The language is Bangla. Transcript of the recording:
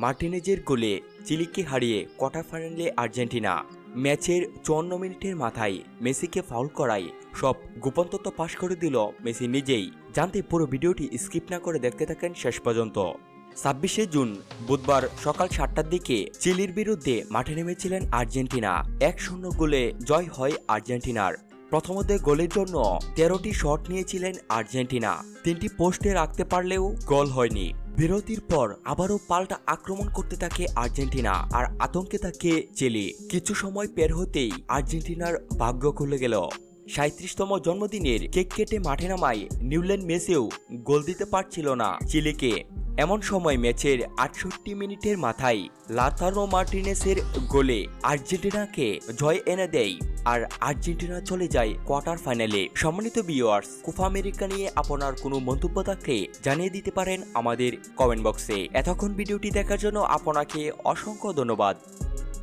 মার্টিনেজের গোলে চিলিকে হারিয়ে কোয়ার্টার ফাইনালে আর্জেন্টিনা। ম্যাচের 54 মিনিটের মাথায় মেসিকে ফাউল করায় সব গোপন তথ্য পাশ করে দিল মেসি নিজেই। জানতে পুরো ভিডিওটি স্কিপ না করে দেখতে থাকেন শেষ পর্যন্ত। 26শে জুন বুধবার সকাল 7টার দিকে চিলির বিরুদ্ধে মাঠে নেমেছিলেন আর্জেন্টিনা। 1-0 গোলে জয় হয় আর্জেন্টিনার। প্রথমতে গোলের জন্য 13টি শট নিয়েছিলেন আর্জেন্টিনা, 3টি পোস্টে রাখতে পারলেও গোল হয়নি। বিরতির পর আবারও পাল্টা আক্রমণ করতে থাকে আর্জেন্টিনা, আর আতঙ্কে থাকে চিলি। কিছু সময় পের হতেই আর্জেন্টিনার ভাগ্য খুলে গেল। 37তম জন্মদিনের কেক কেটে মাঠে নামায় নিউল্যান্ড মেসিও গোল দিতে পারছিল না চিলিকে। এমন সময় ম্যাচের 68 মিনিটের মাথায় লাউতারো মার্টিনেজের গোলে আর্জেন্টিনাকে জয় এনে দেয়, আর আর্জেন্টিনা চলে যায় কোয়ার্টার ফাইনালে। সম্মানিত ভিউয়ার্স, কোপা আমেরিকা নিয়ে আপনার কোনো মন্তব্য থাকলে জানিয়ে দিতে পারেন আমাদের কমেন্ট বক্সে। এতক্ষণ ভিডিওটি দেখার জন্য আপনাকে অসংখ্য ধন্যবাদ।